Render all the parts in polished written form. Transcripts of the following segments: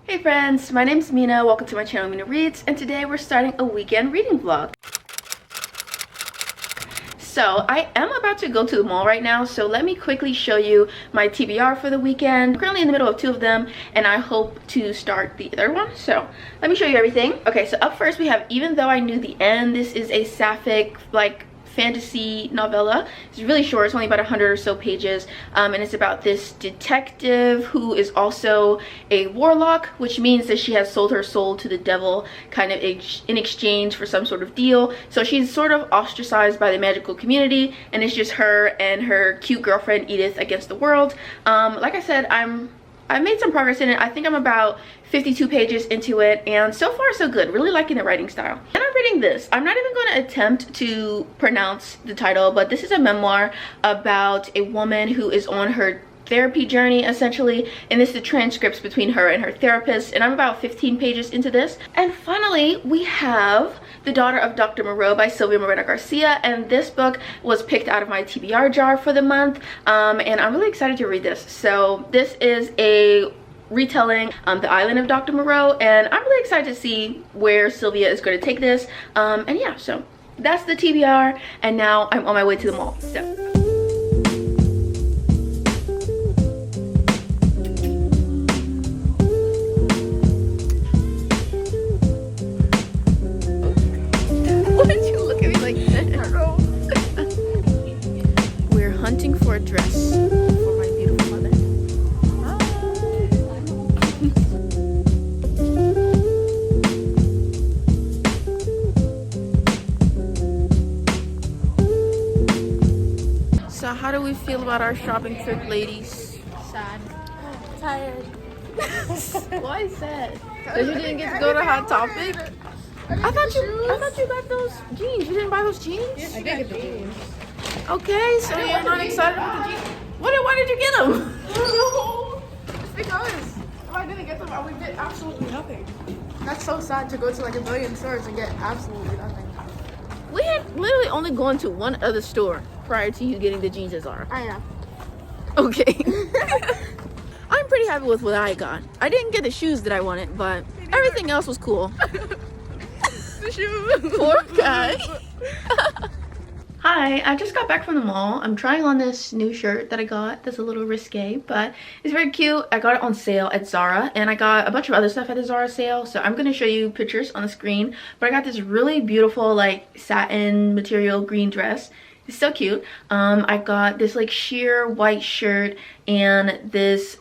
Hey friends, my name's Mina. Welcome to my channel, Mina Reads, and today we're starting a weekend reading vlog. So I am about to go to the mall right now, so let me quickly show you my TBR for the weekend. I'm currently in the middle of 2 of them, and I hope to start the other one. So let me show you everything. Okay, so up first we have Even Though I Knew the End. This is a sapphic, fantasy novella. It's really short. It's only about 100 or so pages, and it's about this detective who is also a warlock, which means that she has sold her soul to the devil kind of in exchange for some sort of deal. So she's sort of ostracized by the magical community, and it's just her and her cute girlfriend Edith against the world. Like I said, I made some progress in it. I think I'm about 52 pages into it, and so far so good. Really liking the writing style. And I'm reading this. I'm not even going to attempt to pronounce the title, but this is a memoir about a woman who is on her therapy journey essentially, and this is the transcripts between her and her therapist, and I'm about 15 pages into this. And finally we have The Daughter of Dr. Moreau by Sylvia Moreno Garcia, and this book was picked out of my TBR jar for the month, and I'm really excited to read this. So this is a retelling The Island of Dr. Moreau, and I'm really excited to see where Sylvia is going to take this, and yeah, so that's the TBR, and now I'm on my way to the mall. So we're hunting for a dress for my beautiful mother. So how do we feel about our shopping trip, ladies? Sad. Tired. Why sad? Because you didn't get to go to Hot Topic? I thought you got those jeans. You didn't buy those jeans? Yes, I did get the jeans. Okay, so you're not excited about the jeans. Why did you get them? It's because if I didn't get them, I would get absolutely nothing. That's so sad to go to like a billion stores and get absolutely nothing. We had literally only gone to one other store prior to you getting the jeans at Zara. I know. Okay. I'm pretty happy with what I got. I didn't get the shoes that I wanted, but everything else was cool. The shoes. Poor guy. Hi, I just got back from the mall. I'm trying on this new shirt that I got that's a little risque, but it's very cute. I got it on sale at Zara, and I got a bunch of other stuff at the Zara sale, so I'm going to show you pictures on the screen. But I got this really beautiful satin material green dress. It's so cute. I got this sheer white shirt and this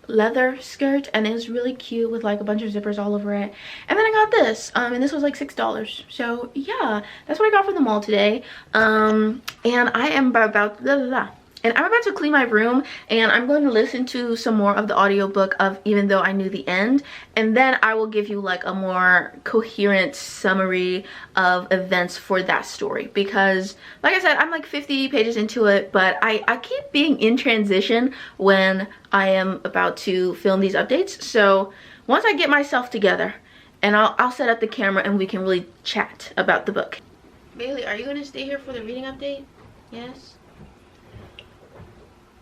leather skirt, and it was really cute with a bunch of zippers all over it. And then I got this, and this was $6. So yeah, that's what I got from the mall today. And I am about to clean my room, and I'm going to listen to some more of the audiobook of Even Though I Knew the End, and then I will give you a more coherent summary of events for that story, because like I said, I'm 50 pages into it, but I keep being in transition when I am about to film these updates. So once I get myself together, and I'll set up the camera and we can really chat about the book. Bailey, are you going to stay here for the reading update? Yes?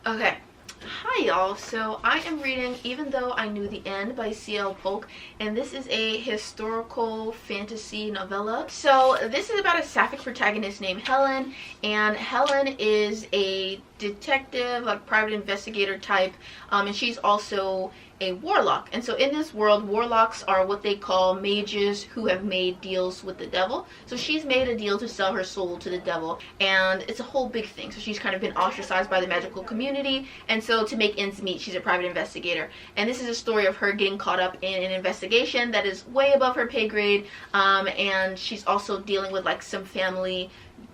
Okay. Hi y'all, so I am reading Even Though I Knew the End by C.L. Polk, and this is a historical fantasy novella. So this is about a sapphic protagonist named Helen, and Helen is a detective, private investigator type, and she's also a warlock. And so in this world, warlocks are what they call mages who have made deals with the devil. So she's made a deal to sell her soul to the devil, and it's a whole big thing. So she's kind of been ostracized by the magical community, and so to make ends meet, she's a private investigator. And this is a story of her getting caught up in an investigation that is way above her pay grade, and she's also dealing with some family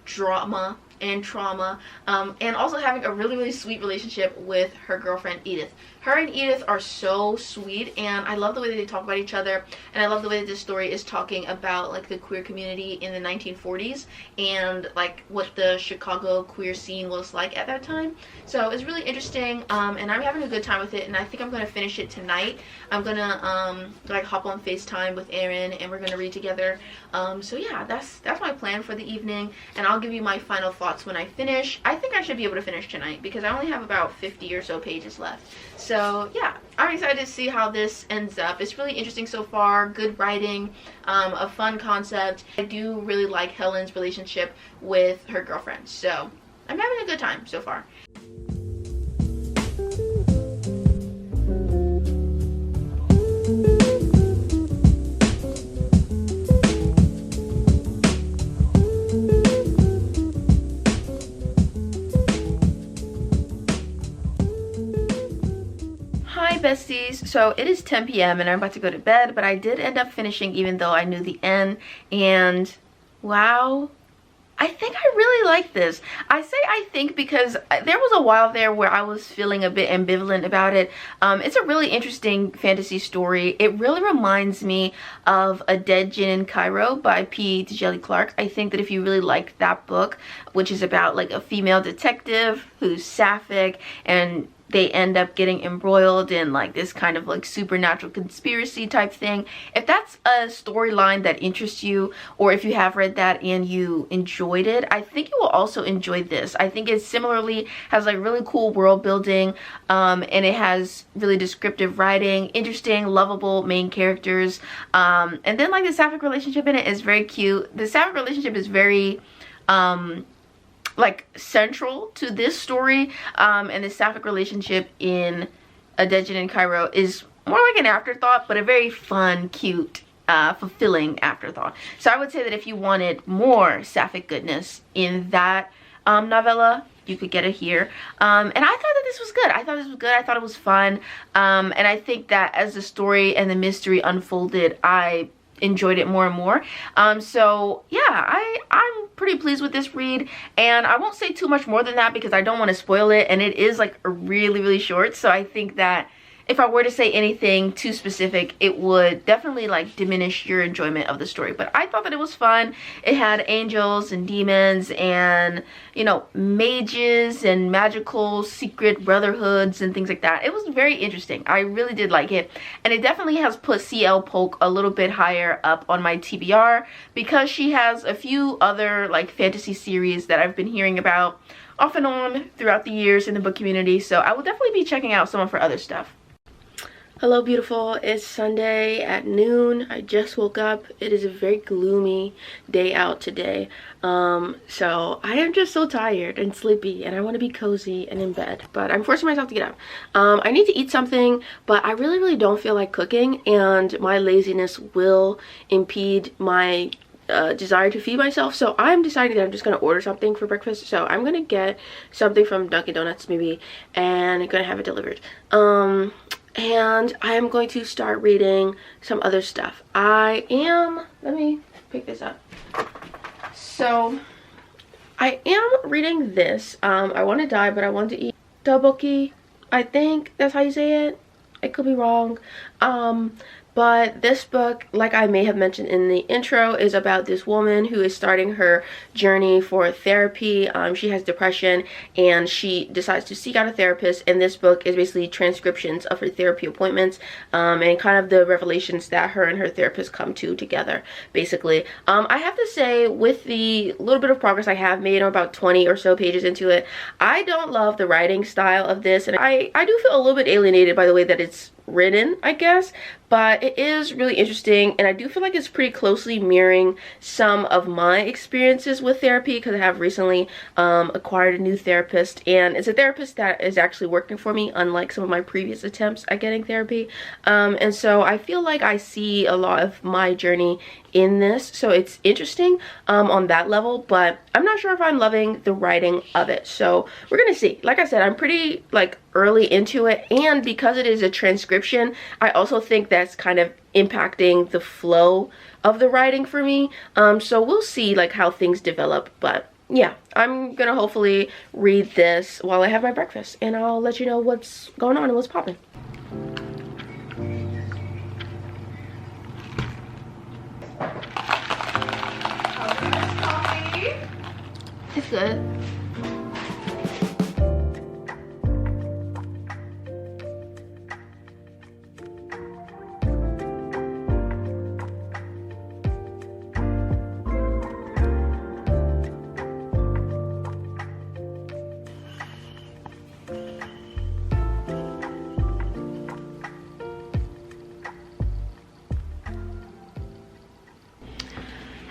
drama and trauma, and also having a really sweet relationship with her girlfriend Edith. Her and Edith are so sweet, and I love the way that they talk about each other, and I love the way that this story is talking about the queer community in the 1940s and what the Chicago queer scene was like at that time. So it's really interesting, and I'm having a good time with it, and I think I'm going to finish it tonight. I'm gonna hop on FaceTime with Erin, and we're gonna read together. So yeah, that's my plan for the evening, and I'll give you my final thoughts when I finish. I think I should be able to finish tonight because I only have about 50 or so pages left. So yeah, I'm excited to see how this ends up. It's really interesting so far. Good writing, a fun concept. I do really like Helen's relationship with her girlfriend, so I'm having a good time so far. Hi besties, so it is 10 p.m. and I'm about to go to bed, but I did end up finishing even though I knew the end, and wow, I think I really like this. I say I think because there was a while there where I was feeling a bit ambivalent about it. It's a really interesting fantasy story. It really reminds me of A Dead Gin in Cairo by P. Djeli Clark. I think that if you really liked that book, which is about like a female detective who's sapphic and they end up getting embroiled in like this kind of like supernatural conspiracy type thing. If that's a storyline that interests you, or if you have read that and you enjoyed it, I think you will also enjoy this. I think it similarly has like really cool world building, and it has really descriptive writing, interesting, lovable main characters, and then like the sapphic relationship in it is very cute. The sapphic relationship is very like central to this story, and the sapphic relationship in A Dead Gin in Cairo is more like an afterthought, but a very fun, cute, fulfilling afterthought. So I would say that if you wanted more sapphic goodness in that novella, you could get it here. And I thought that this was good. I thought this was good. I thought it was fun, and I think that as the story and the mystery unfolded, I enjoyed it more and more. So yeah, I'm pretty pleased with this read, and I won't say too much more than that because I don't want to spoil it, and it is like really short. So I think that if I were to say anything too specific, it would definitely like diminish your enjoyment of the story. But I thought that it was fun. It had angels and demons and, you know, mages and magical secret brotherhoods and things like that. It was very interesting. I really did like it. And it definitely has put CL Polk a little bit higher up on my TBR because she has a few other like fantasy series that I've been hearing about off and on throughout the years in the book community. So I will definitely be checking out some of her other stuff. Hello beautiful, it's Sunday at noon. I just woke up. It is a very gloomy day out today. So I am just so tired and sleepy and I want to be cozy and in bed, but I'm forcing myself to get up. I need to eat something, but I really don't feel like cooking, and my laziness will impede my desire to feed myself. So I'm deciding that I'm just gonna order something for breakfast. So I'm gonna get something from Dunkin' Donuts maybe, and I'm gonna have it delivered. And I am going to start reading some other stuff. Let me pick this up. So I am reading this. I Want to Die, but I Want to Eat Tteokbokki. I think that's how you say it. I could be wrong. But this book, like I may have mentioned in the intro, is about this woman who is starting her journey for therapy. She has depression and she decides to seek out a therapist, and this book is basically transcriptions of her therapy appointments, and kind of the revelations that her and her therapist come to together, basically. I have to say, with the little bit of progress I have made, I'm about 20 or so pages into it, I don't love the writing style of this, and I do feel a little bit alienated by the way that it's written, I guess, but it is really interesting, and I do feel like it's pretty closely mirroring some of my experiences with therapy because I have recently acquired a new therapist, and it's a therapist that is actually working for me, unlike some of my previous attempts at getting therapy. And so I feel like I see a lot of my journey in this, so it's interesting on that level, but I'm not sure if I'm loving the writing of it, so we're gonna see. Like I said, I'm pretty like early into it, and because it is a transcription, I also think that's kind of impacting the flow of the writing for me. So we'll see like how things develop, but yeah, I'm gonna hopefully read this while I have my breakfast, and I'll let you know what's going on and what's popping. It's good.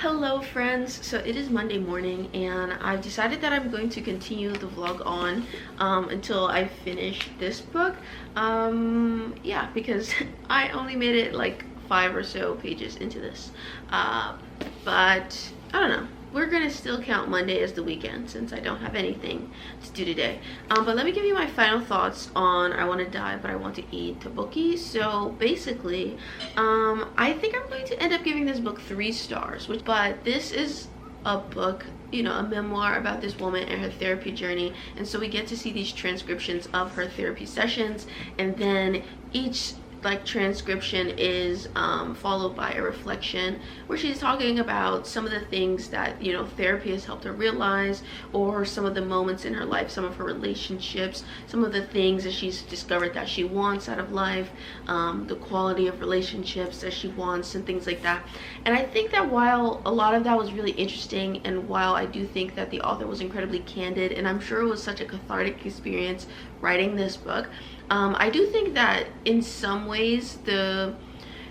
Hello friends, so it is Monday morning and I've decided that I'm going to continue the vlog on until I finish this book. Yeah, because I only made it like 5 or so pages into this, but I don't know, we're gonna still count Monday as the weekend since I don't have anything to do today. But let me give you my final thoughts on I Want to Die But I Want to Eat Tteokbokki. So basically, I think I'm going to end up giving this book 3 stars, but this is a book, you know, a memoir about this woman and her therapy journey, and so we get to see these transcriptions of her therapy sessions, and then each like transcription is followed by a reflection where she's talking about some of the things that, you know, therapy has helped her realize, or some of the moments in her life, some of her relationships, some of the things that she's discovered that she wants out of life, the quality of relationships that she wants and things like that. And I think that while a lot of that was really interesting, and while I do think that the author was incredibly candid, and I'm sure it was such a cathartic experience writing this book, I do think that in some ways the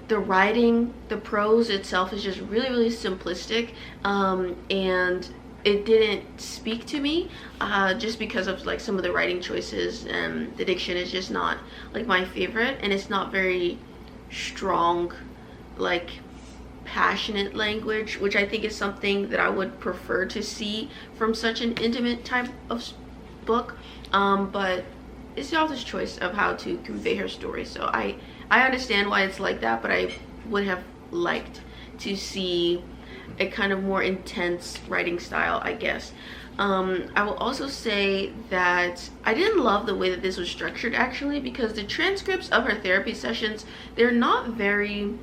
writing, the prose itself is just really simplistic, and it didn't speak to me just because of like some of the writing choices, and the diction is just not like my favorite, and it's not very strong, like passionate language, which I think is something that I would prefer to see from such an intimate type of book. But it's the author's choice of how to convey her story, so I understand why it's like that, but I would have liked to see a kind of more intense writing style, I guess. I will also say that I didn't love the way that this was structured, actually, because the transcripts of her therapy sessions, they're not very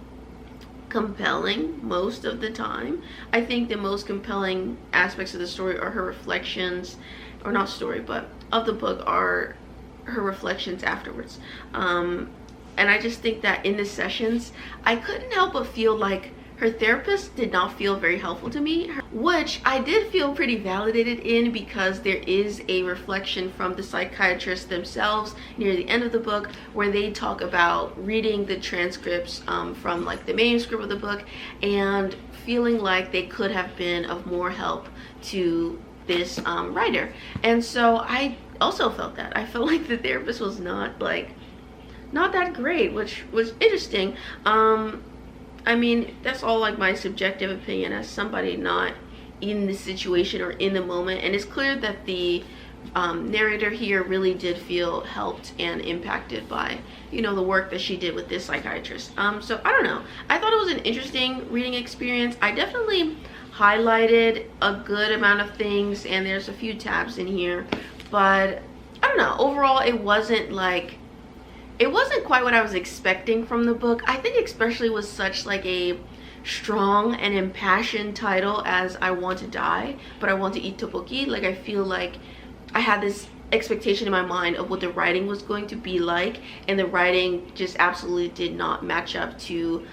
compelling most of the time. I think the most compelling aspects of the story are her reflections, or not story, but of the book, are her reflections afterwards. And I just think that in the sessions, I couldn't help but feel like her therapist did not feel very helpful to me, which I did feel pretty validated in, because there is a reflection from the psychiatrists themselves near the end of the book where they talk about reading the transcripts from like the manuscript of the book and feeling like they could have been of more help to this writer. And so I also felt that. I felt like the therapist was not that great, which was interesting. I mean, that's all like my subjective opinion as somebody not in the situation or in the moment, and it's clear that the narrator here really did feel helped and impacted by, you know, the work that she did with this psychiatrist. So I don't know, I thought it was an interesting reading experience. I definitely highlighted a good amount of things, and there's a few tabs in here, but I don't know, overall it wasn't quite what I was expecting from the book. I think especially with such like a strong and impassioned title as I Want to Die But I Want to Eat Tteokbokki, like I feel like I had this expectation in my mind of what the writing was going to be like, and the writing just absolutely did not match up to,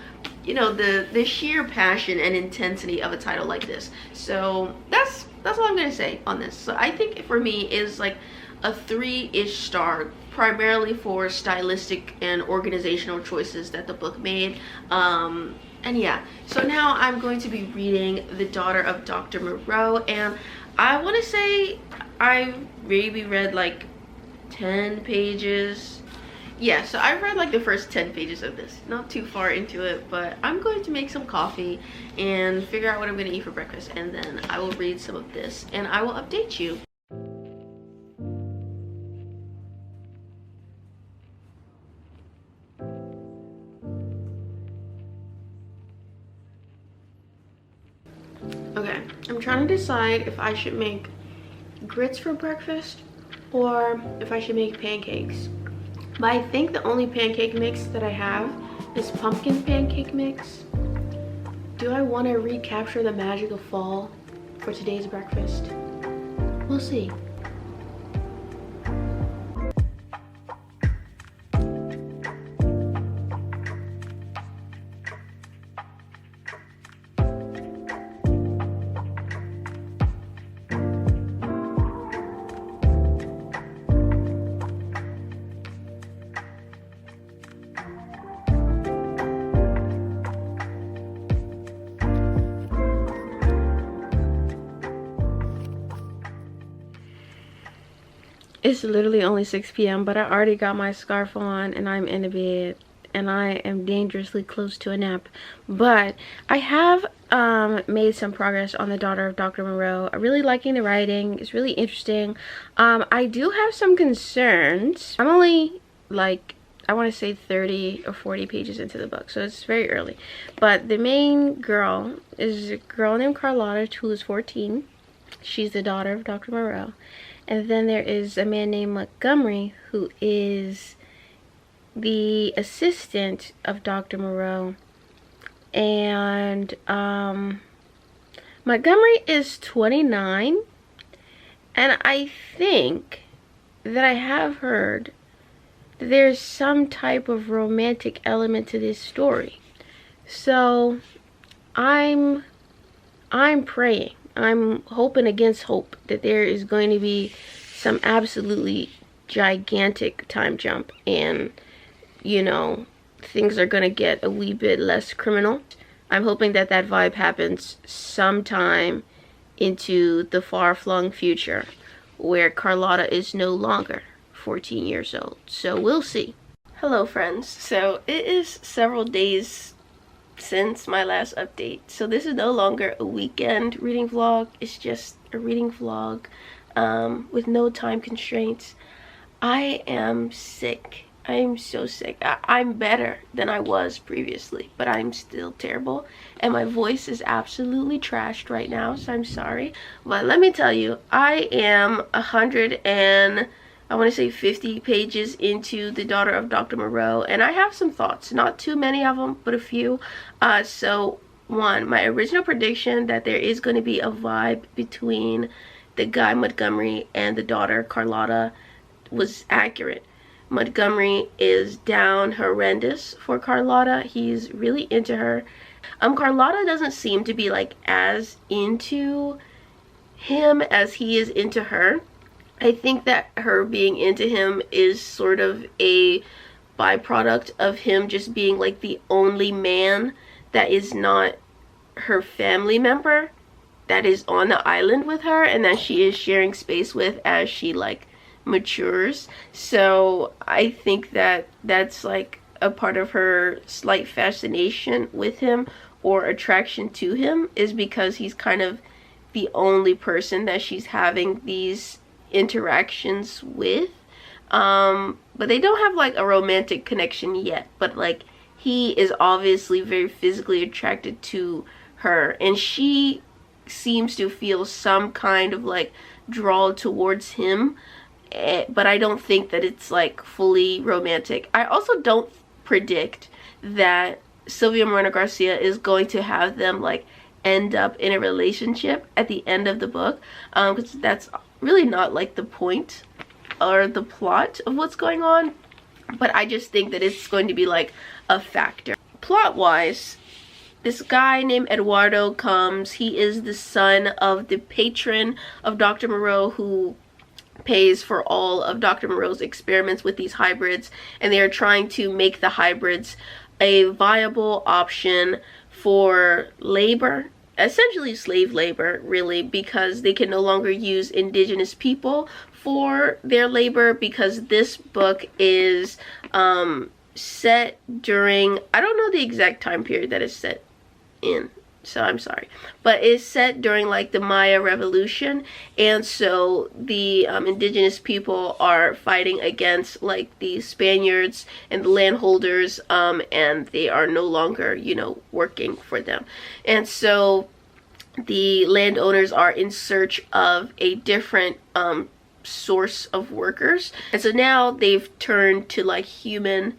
you know, the sheer passion and intensity of a title like this. So that's all I'm gonna say on this. So I think for me is like a 3-ish star, primarily for stylistic and organizational choices that the book made. And yeah, so now I'm going to be reading The Daughter of Dr. Moreau, and I want to say I maybe read like 10 pages. Yeah, so I've read like the first 10 pages of this, not too far into it, but I'm going to make some coffee and figure out what I'm going to eat for breakfast, and then I will read some of this and I will update you. Okay, I'm trying to decide if I should make grits for breakfast or if I should make pancakes. But I think the only pancake mix that I have is pumpkin pancake mix. Do I want to recapture the magic of fall for today's breakfast? We'll see. It's literally only 6 p.m. but I already got my scarf on and I'm in the bed and I am dangerously close to a nap. But I have made some progress on The Daughter of Dr. Moreau. I'm really liking the writing. It's really interesting. I do have some concerns. I'm only like, I want to say 30 or 40 pages into the book, so it's very early. But the main girl is a girl named Carlotta, who is 14. She's the daughter of Dr. Moreau. And then there is a man named Montgomery, who is the assistant of Dr. Moreau. And Montgomery is 29. And I think that I have heard that there's some type of romantic element to this story. So I'm praying. I'm hoping against hope that there is going to be some absolutely gigantic time jump and, you know, things are going to get a wee bit less criminal. I'm hoping that that vibe happens sometime into the far-flung future where Carlotta is no longer 14 years old. So we'll see. Hello friends. So it is several days since my last update, so this is no longer a weekend reading vlog. It's just a reading vlog with no time constraints. I am sick. I am so sick. I'm better than I was previously, but I'm still terrible and my voice is absolutely trashed right now, so I'm sorry. But let me tell you, I am 50 pages into The Daughter of Dr. Moreau, and I have some thoughts. Not too many of them, but a few. So one, my original prediction that there is going to be a vibe between the guy Montgomery and the daughter Carlotta was accurate. Montgomery is down horrendous for Carlotta. He's really into her. Carlotta doesn't seem to be like as into him as he is into her. I think that her being into him is sort of a byproduct of him just being like the only man that is not her family member that is on the island with her and that she is sharing space with as she like matures. So I think that that's like a part of her slight fascination with him or attraction to him is because he's kind of the only person that she's having these interactions with. But they don't have like a romantic connection yet, but like he is obviously very physically attracted to her and she seems to feel some kind of like draw towards him, but I don't think that it's like fully romantic. I also don't predict that Sylvia Moreno Garcia is going to have them like end up in a relationship at the end of the book, because that's really not like the point or the plot of what's going on. But I just think that it's going to be like a factor. Plot wise, this guy named Eduardo comes. He is the son of the patron of Dr. Moreau who pays for all of Dr. Moreau's experiments with these hybrids, and they are trying to make the hybrids a viable option for labor, essentially slave labor really, because they can no longer use indigenous people for their labor, because this book is set during, I don't know the exact time period that it's set in, so I'm sorry, but it's set during like the Maya revolution, and so the indigenous people are fighting against like the Spaniards and the landholders, and they are no longer, you know, working for them, and so the landowners are in search of a different source of workers, and so now they've turned to like human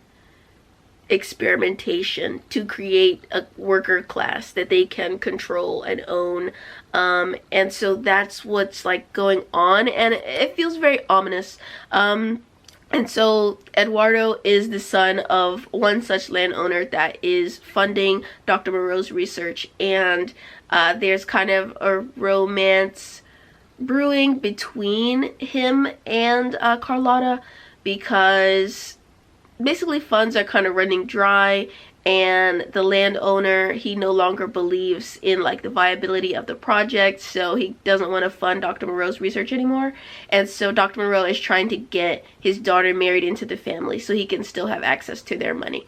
experimentation to create a worker class that they can control and own, and so that's what's like going on, and it feels very ominous. And so Eduardo is the son of one such landowner that is funding Dr. Moreau's research, and there's kind of a romance brewing between him and Carlotta, because basically funds are kind of running dry and the landowner, he no longer believes in like the viability of the project, so he doesn't want to fund Dr. Moreau's research anymore. And so Dr. Moreau is trying to get his daughter married into the family so he can still have access to their money.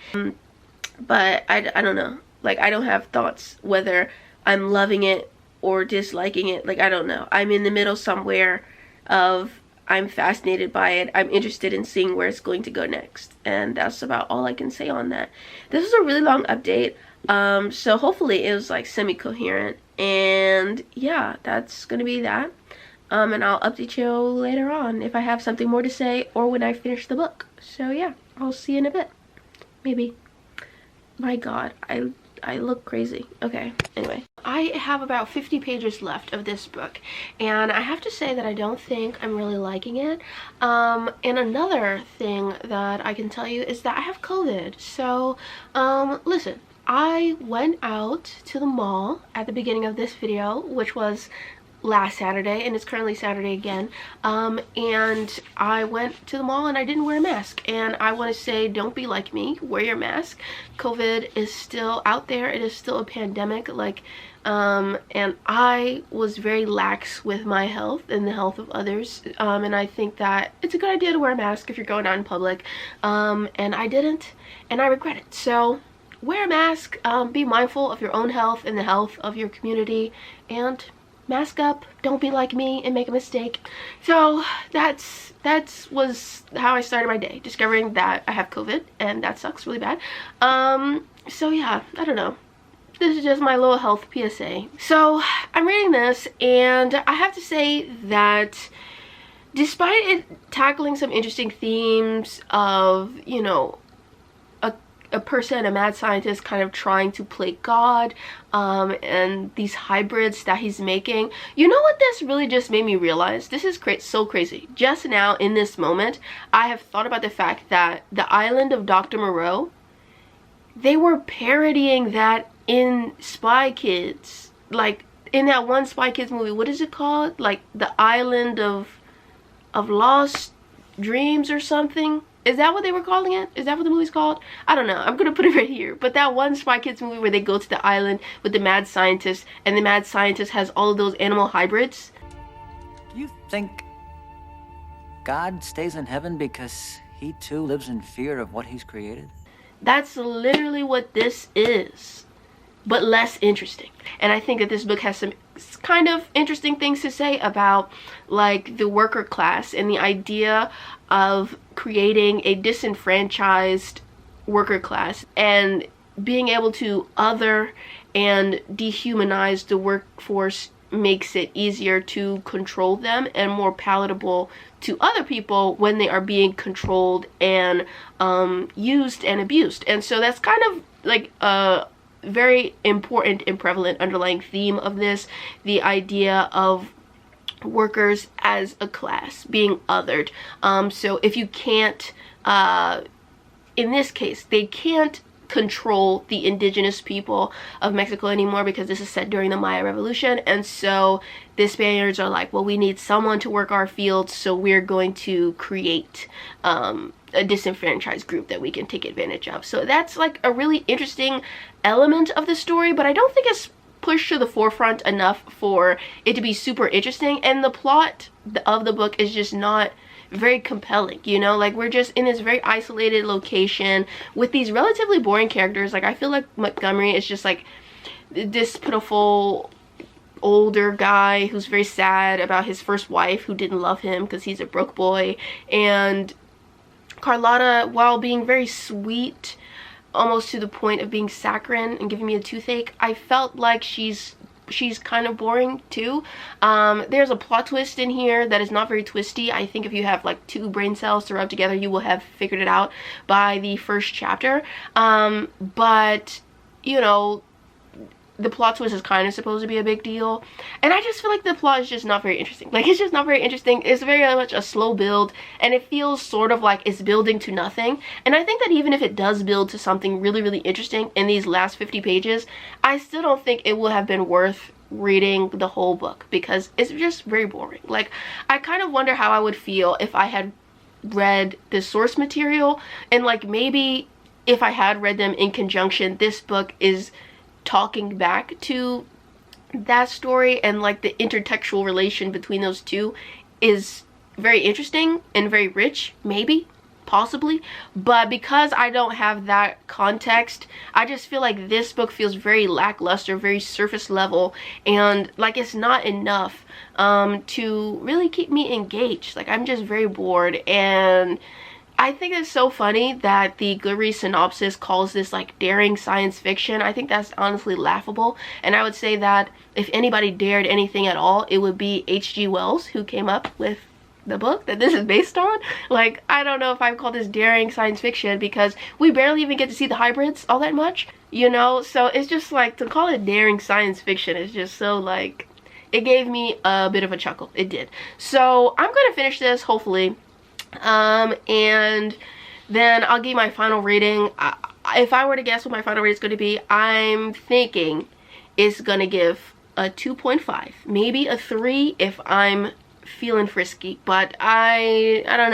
But I don't know, like I don't have thoughts whether I'm loving it or disliking it. Like I don't know, I'm in the middle somewhere of I'm fascinated by it. I'm interested in seeing where it's going to go next. And that's about all I can say on that. This is a really long update. So hopefully it was like semi-coherent. And yeah, that's gonna be that. And I'll update you later on if I have something more to say or when I finish the book. So yeah, I'll see you in a bit. Maybe. My God, I look crazy. Okay, anyway. I have about 50 pages left of this book, and I have to say that I don't think I'm really liking it. And another thing that I can tell you is that I have COVID. So, listen, I went out to the mall at the beginning of this video, which was last Saturday, and it's currently Saturday again, and I went to the mall and I didn't wear a mask. And I want to say, don't be like me, wear your mask. COVID is still out there. It is still a pandemic, like, and I was very lax with my health and the health of others, and I think that it's a good idea to wear a mask if you're going out in public, and I didn't, and I regret it. So wear a mask, be mindful of your own health and the health of your community, and mask up, don't be like me and make a mistake. So that was how I started my day, discovering that I have COVID, and that sucks really bad. So yeah, I don't know, this is just my little health PSA. So I'm reading this, and I have to say that despite it tackling some interesting themes of, you know, a person, a mad scientist kind of trying to play God, and these hybrids that he's making. You know what this really just made me realize? This is so crazy. Just now, in this moment, I have thought about the fact that the island of Dr. Moreau, they were parodying that in Spy Kids. Like, in that one Spy Kids movie, what is it called? Like, the island of lost dreams or something? Is that what they were calling it? Is that what the movie's called? I don't know. I'm gonna put it right here. But that one Spy Kids movie where they go to the island with the mad scientist, and the mad scientist has all of those animal hybrids. You think God stays in heaven because he too lives in fear of what he's created? That's literally what this is, but less interesting. And I think that this book has some kind of interesting things to say about like the worker class and the idea of creating a disenfranchised worker class and being able to other and dehumanize the workforce makes it easier to control them and more palatable to other people when they are being controlled and used and abused. And so that's kind of like a very important and prevalent underlying theme of this, the idea of workers as a class being othered. So if you can't, in this case, they can't control the indigenous people of Mexico anymore because this is set during the Maya Revolution, and so the Spaniards are like, well, we need someone to work our fields, so we're going to create a disenfranchised group that we can take advantage of. So that's like a really interesting element of the story, but I don't think it's pushed to the forefront enough for it to be super interesting, and the plot of the book is just not very compelling, you know? Like, we're just in this very isolated location with these relatively boring characters. Like, I feel like Montgomery is just like this pitiful older guy who's very sad about his first wife who didn't love him because he's a broke boy, and Carlotta, while being very sweet, almost to the point of being saccharine and giving me a toothache, I felt like she's kind of boring too. There's a plot twist in here that is not very twisty. I think if you have like 2 brain cells to rub together, you will have figured it out by the first chapter. But you know, the plot twist is kind of supposed to be a big deal, and I just feel like the plot is just not very interesting. Like, it's just not very interesting. It's very much a slow build, and it feels sort of like it's building to nothing. And I think that even if it does build to something really, really interesting in these last 50 pages, I still don't think it will have been worth reading the whole book because it's just very boring. Like, I kind of wonder how I would feel if I had read the source material and like maybe if I had read them in conjunction, this book is talking back to that story, and like the intertextual relation between those two is very interesting and very rich, maybe, possibly. But because I don't have that context, I just feel like this book feels very lackluster, very surface level, and like it's not enough to really keep me engaged. Like I'm just very bored, and I think it's so funny that the Goodreads synopsis calls this like daring science fiction. I think that's honestly laughable, and I would say that if anybody dared anything at all, it would be H.G. Wells, who came up with the book that this is based on. Like, I don't know if I would call this daring science fiction, because we barely even get to see the hybrids all that much, you know? So it's just like, to call it daring science fiction is just so like, it gave me a bit of a chuckle. It did. So I'm gonna finish this, hopefully. And then I'll give my final rating. If I were to guess what my final rating is going to be, I'm thinking it's going to give a 2.5, maybe a 3 if I'm feeling frisky, but I don't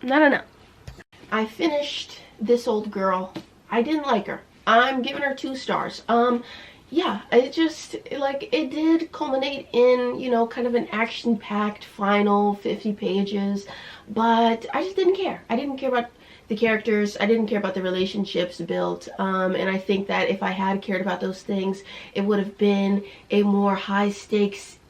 know. I finished This Old Girl. I didn't like her. I'm giving her 2 stars. Yeah, it just, like, it did culminate in, you know, kind of an action-packed final 50 pages, but I just didn't care. I didn't care about the characters. I didn't care about the relationships built, and I think that if I had cared about those things, it would have been a more high-stakes,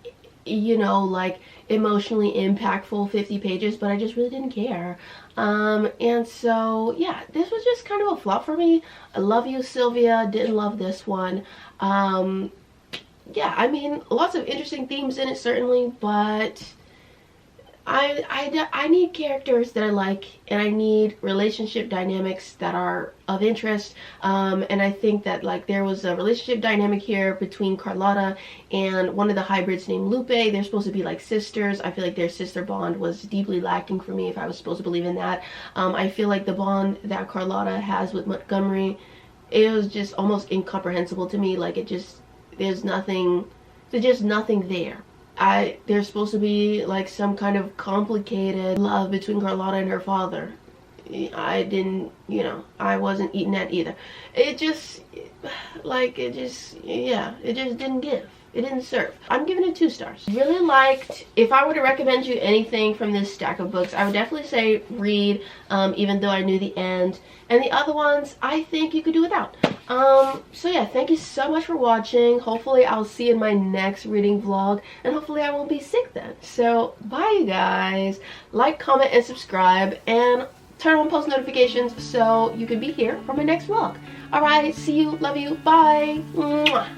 you know, like, emotionally impactful 50 pages, but I just really didn't care. And so, yeah, this was just kind of a flop for me. I love you, Sylvia. Didn't love this one. Yeah, I mean, lots of interesting themes in it, certainly, but I need characters that I like, and I need relationship dynamics that are of interest, and I think that, like, there was a relationship dynamic here between Carlotta and one of the hybrids named Lupe. They're supposed to be like sisters. I feel like their sister bond was deeply lacking for me, if I was supposed to believe in that. I feel like the bond that Carlotta has with Montgomery, it was just almost incomprehensible to me. Like, it just, there's just nothing there. There's supposed to be like some kind of complicated love between Carlotta and her father. I didn't, you know, I wasn't eating that either. It just, like, it just didn't give. It didn't serve. I'm giving it 2 stars. Really liked, if I were to recommend you anything from this stack of books, I would definitely say read, even though I knew the end. And the other ones, I think you could do without. So yeah, thank you so much for watching. Hopefully I'll see you in my next reading vlog, and hopefully I won't be sick then. So bye, you guys. Like, comment, and subscribe, and turn on post notifications so you can be here for my next vlog. Alright, see you, love you, bye. Mwah.